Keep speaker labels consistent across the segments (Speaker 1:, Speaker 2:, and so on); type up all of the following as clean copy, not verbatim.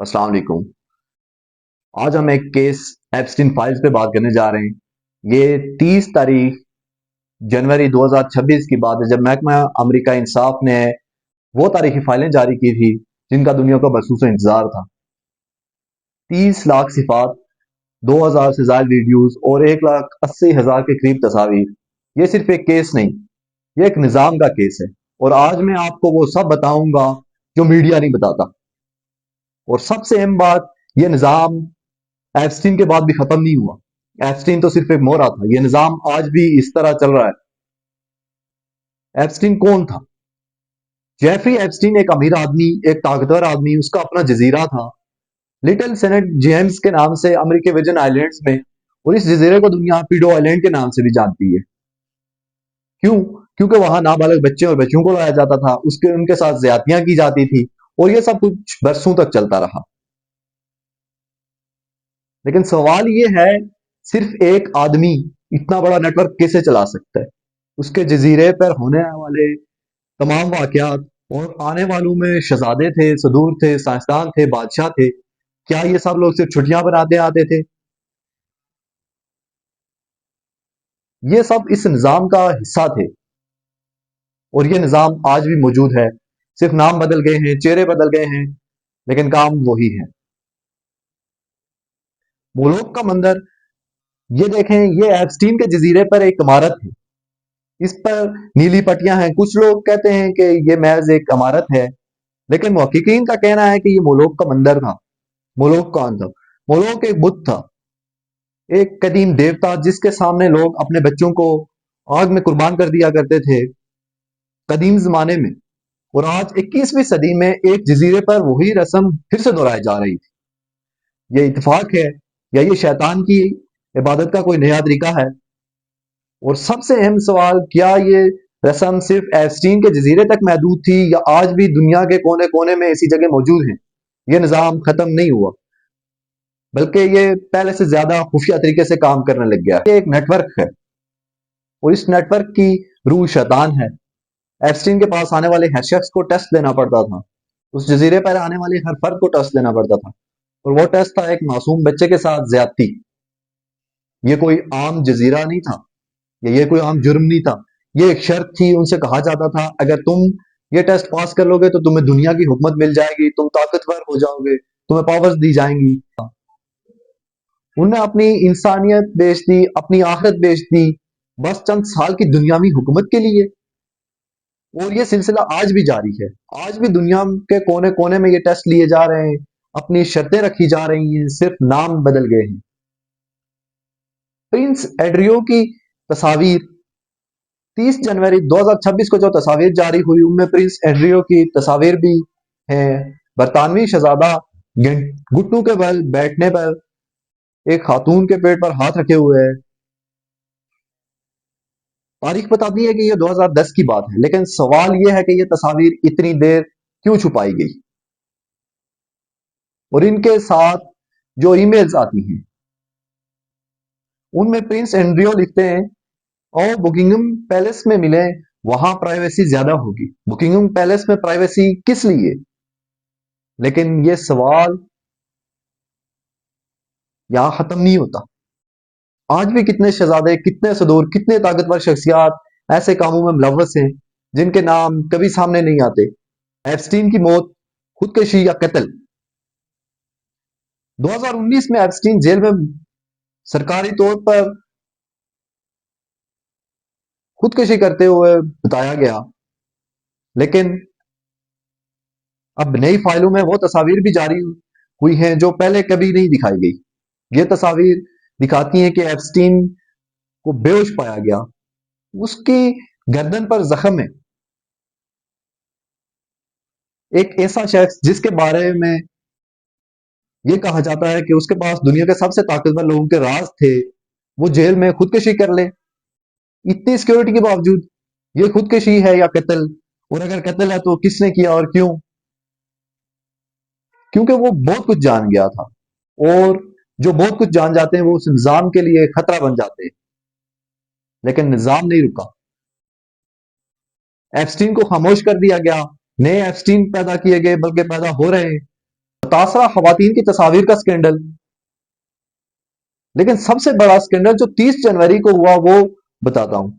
Speaker 1: अस्सलाम वालेकुम। आज हम एक केस एप्स्टीन फाइल्स पे बात करने जा रहे हैं। ये 30 तारीख जनवरी 2026 की बात है जब महकमा अमरीका इंसाफ ने वो तारीखी फाइलें जारी की थी जिनका दुनिया को बरसों से इंतजार था। 30 लाख सिफात, 2000 से ज्यादा वीडियोस और 1,80,000 के करीब तस्वीर। ये सिर्फ एक केस नहीं, ये एक निज़ाम का केस है। और आज मैं आपको वो सब बताऊंगा जो मीडिया नहीं बताता। और सबसे अहम बात, ये निज़ाम एप्स्टीन के बाद भी खत्म नहीं हुआ। एप्स्टीन तो सिर्फ एक मोहरा था, यह निजाम आज भी इस तरह चल रहा है। एप्स्टीन कौन था? जेफरी एप्स्टीन एक अमीर आदमी, एक ताकतवर आदमी, उसका अपना जजीरा था लिटिल सेनेट जेम्स के नाम से अमेरिकी वर्जिन आइलैंड्स में। और इस जजीरे को दुनिया पीडो आइलैंड के नाम से भी जानती है। क्यों? क्योंकि वहां नाबालिग बच्चे और बच्चों को लाया जाता था, उसके उनके साथ ज्यादतियां की जाती थी और यह सब कुछ बरसों तक चलता रहा। लेकिन सवाल यह है, सिर्फ एक आदमी इतना बड़ा नेटवर्क कैसे चला सकता है? उसके जजीरे पर होने वाले तमाम वाकयात और आने वालों में शहजादे थे, सदूर थे, साइंसदान थे, बादशाह थे। क्या ये सब लोग सिर्फ छुट्टियां बनाते आते थे? ये सब इस निज़ाम का हिस्सा थे और ये निज़ाम आज भी मौजूद है। सिर्फ नाम बदल गए हैं, चेहरे बदल गए हैं, लेकिन काम वही है। मोलोक का मंदिर, ये देखें, ये एप्स्टीन के जजीरे पर एक इमारत है। इस पर नीली पट्टियां हैं। कुछ लोग कहते हैं कि ये महज एक इमारत है, लेकिन मुहक्किकीन का कहना है कि ये मोलोक का मंदिर था। मोलोक कौन था? मोलोक एक बुत था, एक कदीम देवता जिसके सामने लोग अपने बच्चों को आग में कुर्बान कर दिया करते थे कदीम जमाने में। और आज 21वीं सदी में एक जजीरे पर वही रस्म फिर से दोहराई जा रही थी। ये इत्तेफाक है या ये शैतान की इबादत का कोई नया तरीका है? और सबसे अहम सवाल, क्या ये रस्म सिर्फ एप्स्टीन के जजीरे तक महदूद थी या आज भी दुनिया के कोने कोने में ऐसी जगह मौजूद है? ये निज़ाम खत्म नहीं हुआ, बल्कि ये पहले से ज्यादा खुफिया तरीके से काम करने लग गया। ये एक नेटवर्क है और इस नेटवर्क की रूह शैतान है। एप्स्टीन के पास आने वाले हर शख्स को टेस्ट देना पड़ता था। उस जजीरे पर आने वाले हर फर्द को टेस्ट देना पड़ता था, और वो टेस्ट था एक मासूम बच्चे के साथ ज्यादती। ये कोई आम जजीरा नहीं था, ये कोई आम जुर्म नहीं था। ये एक शर्त थी। उनसे कहा जाता था, अगर तुम ये टेस्ट पास कर लोगे तो तुम्हें दुनिया की हुकूमत मिल जाएगी, तुम ताकतवर हो जाओगे, तुम्हें पावर्स दी जाएंगी। उन्हें अपनी इंसानियत बेच दी, अपनी आखिरत बेच दी, बस चंद साल की दुनियावी हुकूमत के लिए। और ये सिलसिला आज भी जारी है। आज भी दुनिया के कोने कोने में ये टेस्ट लिए जा रहे हैं, अपनी शर्तें रखी जा रही हैं, सिर्फ नाम बदल गए हैं। प्रिंस एड्रियो की तस्वीर, 30 जनवरी 2026 को जो तस्वीर जारी हुई उनमें प्रिंस एड्रियो की तस्वीर भी है। बरतानवी शहजादा घुटनों के बल बैठने पर एक खातून के पेट पर हाथ रखे हुए है। तारीख बताती है कि यह 2010 की बात है, लेकिन सवाल यह है कि यह तस्वीर इतनी देर क्यों छुपाई गई? और इनके साथ जो ईमेल्स आती हैं उनमें प्रिंस एंड्रियो लिखते हैं, और बुकिंगम पैलेस में मिले, वहां प्राइवेसी ज्यादा होगी। बुकिंगम पैलेस में प्राइवेसी किस लिए? लेकिन यह सवाल यहां खत्म नहीं होता। आज भी कितने शहजादे, कितने सदूर, कितने ताकतवर शख्सियात ऐसे कामों में मुलव्वस हैं जिनके नाम कभी सामने नहीं आते। एप्स्टीन की मौत, खुदकशी या कत्ल। 2019 में एप्स्टीन जेल में सरकारी तौर पर खुदकशी करते हुए बताया गया, लेकिन अब नई फाइलों में वो तस्वीर भी जारी हुई हैं जो पहले कभी नहीं दिखाई गई। ये तस्वीर दिखाती हैं कि एप्स्टीन को बेहोश पाया गया, उसकी गर्दन पर जख्म है। एक ऐसा शख्स जिसके बारे में ये कहा जाता है कि उसके पास दुनिया के सबसे ताकतवर लोगों के राज थे, वो जेल में खुदकशी कर ले। इतनी सिक्योरिटी के बावजूद ये खुदकशी है या कत्ल? और अगर कत्ल है तो किसने किया और क्यों? क्योंकि वो बहुत कुछ जान गया था, और जो बहुत कुछ जान जाते हैं वो उस निजाम के लिए खतरा बन जाते हैं। लेकिन निजाम नहीं रुका। एप्स्टीन को खामोश कर दिया गया, नए एप्स्टीन पैदा किए गए, बल्कि पैदा हो रहे हैं। मुतासरा खवातीन की तस्वीर का स्कैंडल। लेकिन सबसे बड़ा स्कैंडल जो 30 जनवरी को हुआ वो बताता हूं।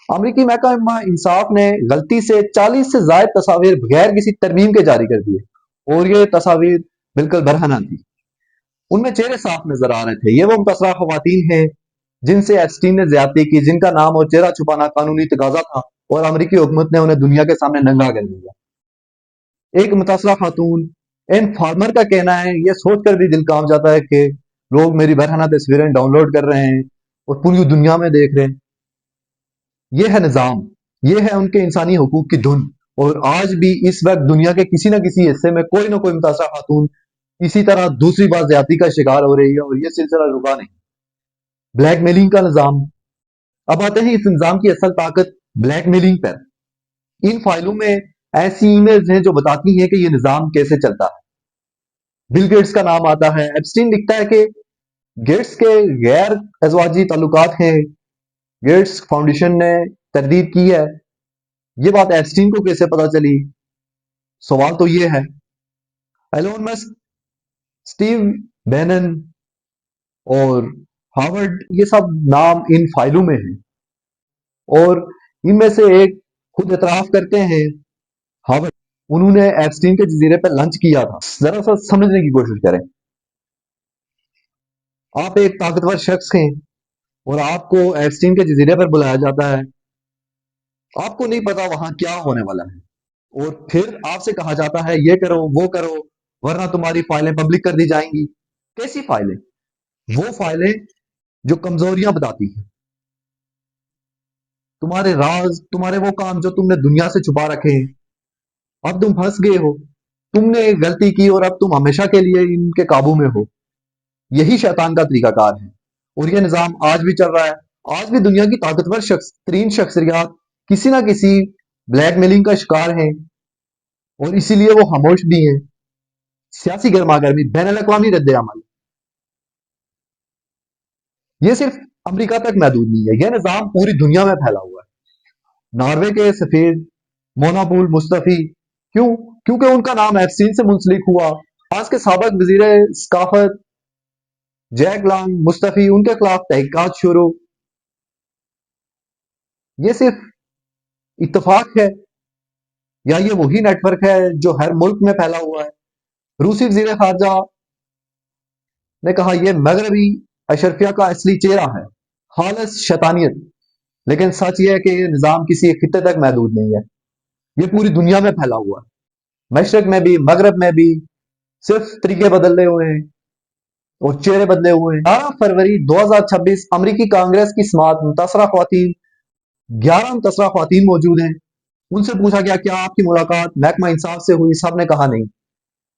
Speaker 1: अमरीकी महकमा इंसाफ ने गलती से 40 से ज्यादा तस्वीर बगैर किसी तरमीम के जारी कर दिए और ये तस्वीर बिल्कुल बरहना थी। उनमें चेहरे साफ नजर आ रहे थे। ये वो मुतासरा खवातीन हैं जिनसे एप्स्टीन ने ज्यादती की, जिनका नाम और चेहरा छुपाना कानूनी तकाजा था और अमरीकी हुकूमत ने उन्हें दुनिया के सामने नंगा कर दिया। एक मुतासरा खातून इन फार्मर का कहना है, ये सोचकर भी दिल कांप जाता है कि लोग मेरी बरहना तस्वीरें डाउनलोड कर रहे हैं और पूरी दुनिया में देख रहे हैं। ये है निज़ाम, ये है उनके इंसानी हकूक की धुन। और आज भी इस वक्त दुनिया के किसी न किसी हिस्से में कोई ना कोई मुतासरा खातून इसी तरह दूसरी बार ज्यादती का शिकार हो रही है और ये सिलसिला रुका नहीं। ब्लैकमेलिंग का निज़ाम। अब आते हैं इस निज़ाम की असल ताकत ब्लैकमेलिंग पर। इन फाइलों में ऐसी ईमेल्स हैं जो बताती हैं कि ये निज़ाम कैसे चलता है। बिल गेट्स का नाम आता है। एप्स्टीन लिखता है कि गेट्स के गैर अज़वाजी ताल्लुकात हैं। गेट्स फाउंडेशन ने तरदीद की है। ये बात एप्स्टीन को कैसे पता चली? सवाल तो ये है। एलोन मस्क, स्टीव बैनन और हार्वर्ड, ये सब नाम इन फाइलों में हैं और इनमें से एक खुद एतराफ करते हैं, हार्वर्ड। उन्होंने एप्स्टीन के जजीरे पर लंच किया था। जरा सा समझने की कोशिश करें। आप एक ताकतवर शख्स हैं और आपको एप्स्टीन के जजीरे पर बुलाया जाता है। आपको नहीं पता वहां क्या होने वाला है और फिर आपसे कहा जाता है ये करो वो करो वरना तुम्हारी फाइलें पब्लिक कर दी जाएंगी। कैसी फाइलें? वो फाइलें जो कमजोरियां बताती हैं, तुम्हारे राज, तुम्हारे वो काम जो तुमने दुनिया से छुपा रखे हैं। अब तुम फंस गए हो, तुमने एक गलती की और अब तुम हमेशा के लिए इनके काबू में हो। यही शैतान का तरीकाकार है और यह निज़ाम आज भी चल रहा है। आज भी दुनिया की ताकतवर तरीन शख्सियत किसी ना किसी ब्लैकमेलिंग का शिकार हैं और इसीलिए वो खामोश भी हैं। सियासी गर्मागर्मी, बैन अवी रद्द अमल, ये सिर्फ अमरीका तक महदूद नहीं है, यह निज़ाम पूरी दुनिया में फैला हुआ है। नॉर्वे के सफीर मोनापुल मुस्तफी, क्यों? क्योंकि उनका नाम एप्स्टीन से मुंसलिक हुआ। फ्रांस के साबिक वजीर सकाफत जैक लॉन्ग मुस्तफी, उनके खिलाफ तहकीकात शुरू। ये सिर्फ इत्तेफाक है या ये वही नेटवर्क है जो हर मुल्क में फैला हुआ है? रूसी वजीर खारजा ने कहा यह मगरबी अशरफिया का असली चेहरा है, खालस शैतानियत। लेकिन सच यह है कि यह निज़ाम किसी एक खित्ते तक महदूद नहीं है, ये पूरी दुनिया में फैला हुआ है। मशरक में भी मगरब में भी, सिर्फ तरीके बदले हुए हैं और चेहरे बदले हुए हैं। 12 फरवरी 2026 अमरीकी कांग्रेस की समात मुतासरा खवातीन, 11 मुतासरा खवातीन मौजूद हैं। उनसे पूछा गया क्या आपकी मुलाकात महकमा इंसाफ से हुई? सब ने कहा नहीं।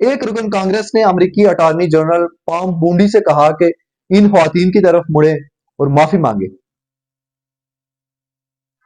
Speaker 1: एक रुकन कांग्रेस ने अमरीकी अटॉर्नी जनरल पॉम बूंडी से कहा कि इन खवातीन की तरफ मुड़े और माफी मांगे।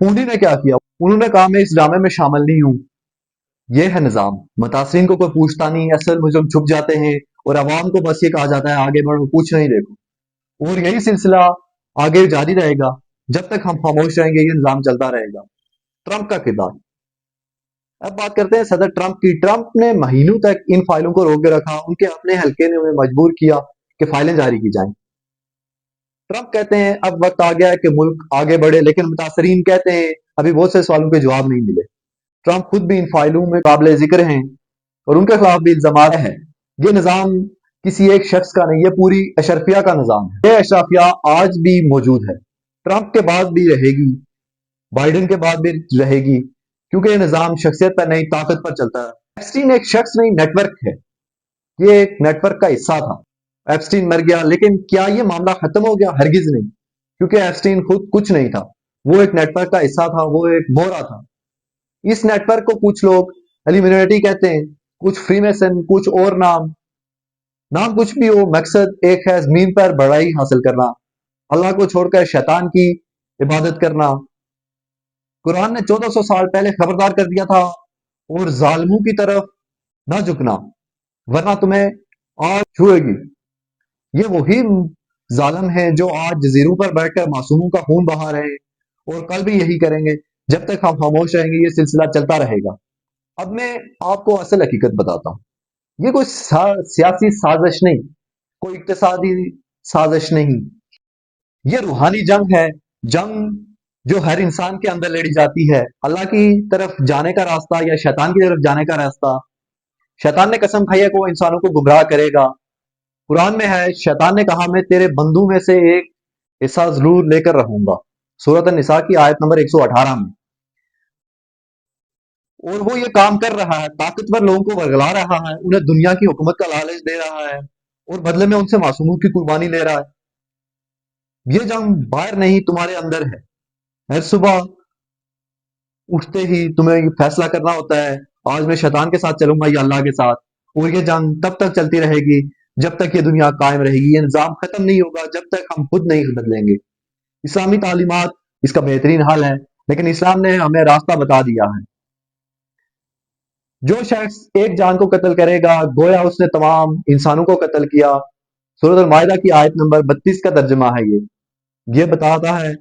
Speaker 1: बूंडी ने क्या किया? उन्होंने कहा मैं इस ड्रामे में शामिल नहीं हूं। यह है निजाम। मुतासरीन को कोई पूछता नहीं, असल मुजरिम छुप जाते हैं और अवाम को बस ये कहा जाता है आगे बढ़ो, कुछ नहीं देखो। और यही सिलसिला आगे जारी रहेगा जब तक हम खामोश रहेंगे, ये निजाम चलता रहेगा। ट्रंप का किरदार। अब बात करते हैं सदर ट्रंप की। ट्रंप ने महीनों तक इन फाइलों को रोक के रखा। उनके अपने हल्के ने उन्हें मजबूर किया कि फाइलें जारी की जाएं। ट्रंप कहते हैं अब वक्त आ गया है कि मुल्क आगे बढ़े, लेकिन मुतासरीन कहते हैं अभी बहुत से सवालों के जवाब नहीं मिले। ट्रंप खुद भी इन फाइलों में काबिल जिक्र हैं और उनके खिलाफ भी इल्जाम है। ये निज़ाम किसी एक शख्स का नहीं, ये पूरी अशरफिया का निज़ाम है। ये अशरफिया आज भी मौजूद है, ट्रंप के बाद भी रहेगी, बाइडेन के बाद भी रहेगी, क्योंकि ये निज़ाम शख्सियत पर नहीं ताकत पर चलता है। एप्स्टीन एक शख्स नहीं, नेटवर्क है। ये एक नेटवर्क का हिस्सा था। एप्स्टीन मर गया, लेकिन क्या ये मामला खत्म हो गया? हरगिज नहीं, क्योंकि एप्स्टीन खुद कुछ नहीं था। वो एक नेटवर्क का हिस्सा था, वो एक मोहरा था। इस नेटवर्क को कुछ लोग एलिमिनेटी कहते हैं, कुछ फ्रीमेसन, कुछ और नाम। नाम कुछ भी हो, मकसद एक है, जमीन पर बड़ाई हासिल करना, अल्लाह को छोड़कर शैतान की इबादत करना। कुरान ने 1400 साल पहले खबरदार कर दिया था और जालिमों की तरफ ना झुकना वरना तुम्हें आग छुएगी। ये वही जालिम हैं जो आज जजीरों पर बैठकर मासूमों का खून बहा रहे हैं और कल भी यही करेंगे। जब तक हम खामोश रहेंगे ये सिलसिला चलता रहेगा। अब मैं आपको असल हकीकत बताता हूँ। یہ کوئی سیاسی سازش نہیں، کوئی اقتصادی سازش نہیں، یہ روحانی جنگ ہے، جنگ جو ہر انسان کے اندر لڑی جاتی ہے، اللہ کی طرف جانے کا راستہ یا شیطان کی طرف جانے کا راستہ۔ شیطان نے قسم کھائی ہے کہ وہ انسانوں کو گمراہ کرے گا۔ قرآن میں ہے، شیطان نے کہا میں تیرے بندوں میں سے ایک حصہ ضرور لے کر رہوں گا، سورۃ النساء کی آیت نمبر 118 میں۔ اور وہ یہ کام کر رہا ہے، طاقتور لوگوں کو ورگلا رہا ہے، انہیں دنیا کی حکومت کا لالچ دے رہا ہے، اور بدلے میں ان سے معصوموں کی قربانی لے رہا ہے۔ یہ جنگ باہر نہیں، تمہارے اندر ہے۔ ہر صبح اٹھتے ہی تمہیں یہ فیصلہ کرنا ہوتا ہے، آج میں شیطان کے ساتھ چلوں گا یا اللہ کے ساتھ۔ اور یہ جنگ تب تک چلتی رہے گی جب تک یہ دنیا قائم رہے گی، یہ نظام ختم نہیں ہوگا جب تک ہم خود نہیں بدلیں گے۔ اسلامی تعلیمات اس کا بہترین حل ہے، لیکن اسلام نے ہمیں راستہ بتا دیا ہے۔ جو شخص ایک جان کو قتل کرے گا گویا اس نے تمام انسانوں کو قتل کیا، سورۃ المائدہ کی آیت نمبر 32 کا ترجمہ ہے یہ بتاتا ہے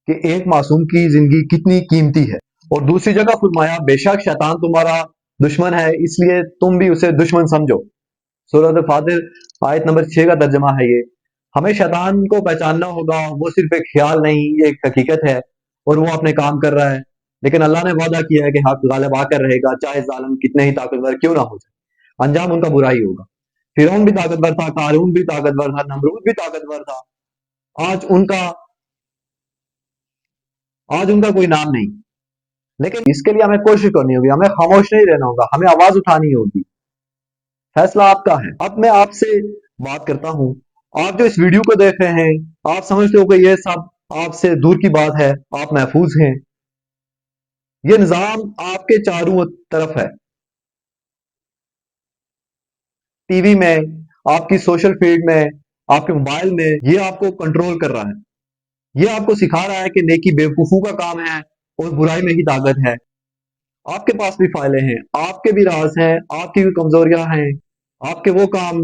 Speaker 1: کہ ایک معصوم کی زندگی کتنی قیمتی ہے۔ اور دوسری جگہ فرمایا بے شک شیطان تمہارا دشمن ہے، اس لیے تم بھی اسے دشمن سمجھو، سورۃ فاطر آیت نمبر 6 کا ترجمہ ہے یہ۔ ہمیں شیطان کو پہچاننا ہوگا، وہ صرف ایک خیال نہیں، یہ ایک حقیقت ہے، اور وہ اپنے کام کر رہا ہے، لیکن اللہ نے وعدہ کیا ہے کہ حق غالب آ کر رہے گا، چاہے ظالم کتنے ہی طاقتور کیوں نہ ہو جائے، انجام ان کا برا ہی ہوگا۔ فرعون بھی طاقتور تھا، قارون بھی طاقتور تھا، نمرود بھی طاقتور تھا، آج ان کا آج ان کا کوئی نام نہیں، لیکن اس کے لیے ہمیں کوشش کرنی ہوگی، ہمیں خاموش نہیں رہنا ہوگا، ہمیں آواز اٹھانی ہوگی۔ فیصلہ آپ کا ہے۔ اب میں آپ سے بات کرتا ہوں، آپ جو اس ویڈیو کو دیکھ رہے ہیں، آپ سمجھتے ہو کہ یہ سب آپ سے دور کی بات ہے، آپ محفوظ ہیں۔ یہ نظام آپ کے چاروں طرف ہے، ٹی وی میں، آپ کی سوشل فیڈ میں، آپ کے موبائل میں، یہ آپ کو کنٹرول کر رہا ہے، یہ آپ کو سکھا رہا ہے کہ نیکی بیوقوفوں کا کام ہے اور برائی میں ہی طاقت ہے۔ آپ کے پاس بھی فائلیں ہیں، آپ کے بھی راز ہیں، آپ کی بھی کمزوریاں ہیں، آپ کے وہ کام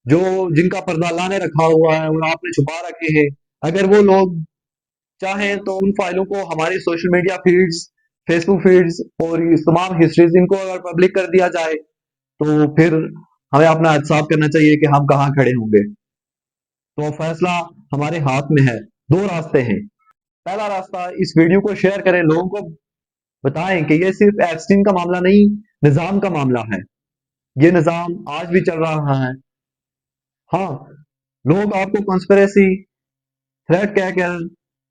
Speaker 1: جو جن کا پردہ اللہ نے رکھا ہوا ہے اور آپ نے چھپا رکھے ہیں، اگر وہ لوگ چاہیں تو ان فائلوں کو ہماری سوشل میڈیا فیڈز، فیس بک فیڈز اور اس تمام ہسٹریز ان کو اگر پبلک کر دیا جائے تو پھر ہمیں اپنا احتساب کرنا چاہیے کہ ہم کہاں کھڑے ہوں گے۔ تو فیصلہ ہمارے ہاتھ میں ہے، دو راستے ہیں۔ پہلا راستہ، اس ویڈیو کو شیئر کریں، لوگوں کو بتائیں کہ یہ صرف ایپسٹین کا معاملہ نہیں، نظام کا معاملہ ہے، یہ نظام آج بھی چل رہا ہے۔ ہاں، لوگ آپ کو کنسپریسی تھریٹ کہہ کر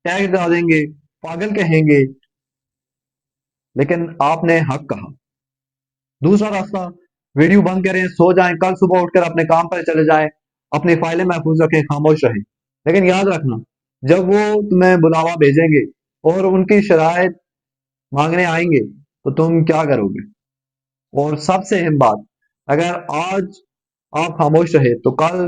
Speaker 1: ٹیگ ڈال دیں گے، پاگل کہیں گے، لیکن آپ نے حق کہا۔ دوسرا راستہ، ویڈیو بند کریں، سو جائیں، کل صبح اٹھ کر اپنے کام پر چلے جائیں، اپنی فائلیں محفوظ رکھیں، خاموش رہیں، لیکن یاد رکھنا جب وہ تمہیں بلاوا بھیجیں گے اور ان کی شرائط مانگنے آئیں گے تو تم کیا کرو گے؟ اور سب سے اہم بات، اگر آج آپ خاموش رہے تو کل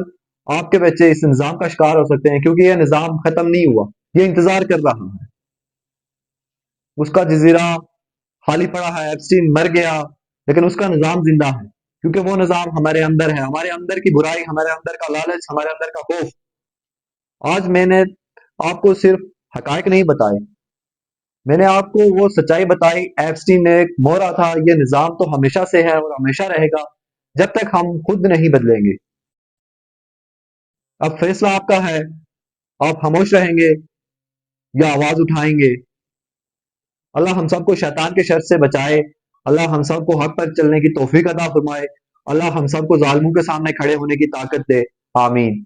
Speaker 1: آپ کے بچے اس نظام کا شکار ہو سکتے ہیں، کیونکہ یہ نظام ختم نہیں ہوا، یہ انتظار کر رہا ہے، اس کا جزیرہ خالی پڑا ہے، ایپسٹین مر گیا، لیکن اس کا نظام زندہ ہے، کیونکہ وہ نظام ہمارے اندر ہے، ہمارے اندر کی برائی، ہمارے اندر کا لالچ، ہمارے اندر کا خوف۔ آج میں نے آپ کو صرف حقائق نہیں بتائے، میں نے آپ کو وہ سچائی بتائی۔ ایپسٹین نے ایک مورا تھا، یہ نظام تو ہمیشہ سے ہے اور ہمیشہ رہے گا جب تک ہم خود نہیں بدلیں گے۔ اب فیصلہ آپ کا ہے، آپ خاموش رہیں گے یا آواز اٹھائیں گے۔ اللہ ہم سب کو شیطان کے شر سے بچائے، اللہ ہم سب کو حق پر چلنے کی توفیق عطا فرمائے، اللہ ہم سب کو ظالموں کے سامنے کھڑے ہونے کی طاقت دے، آمین۔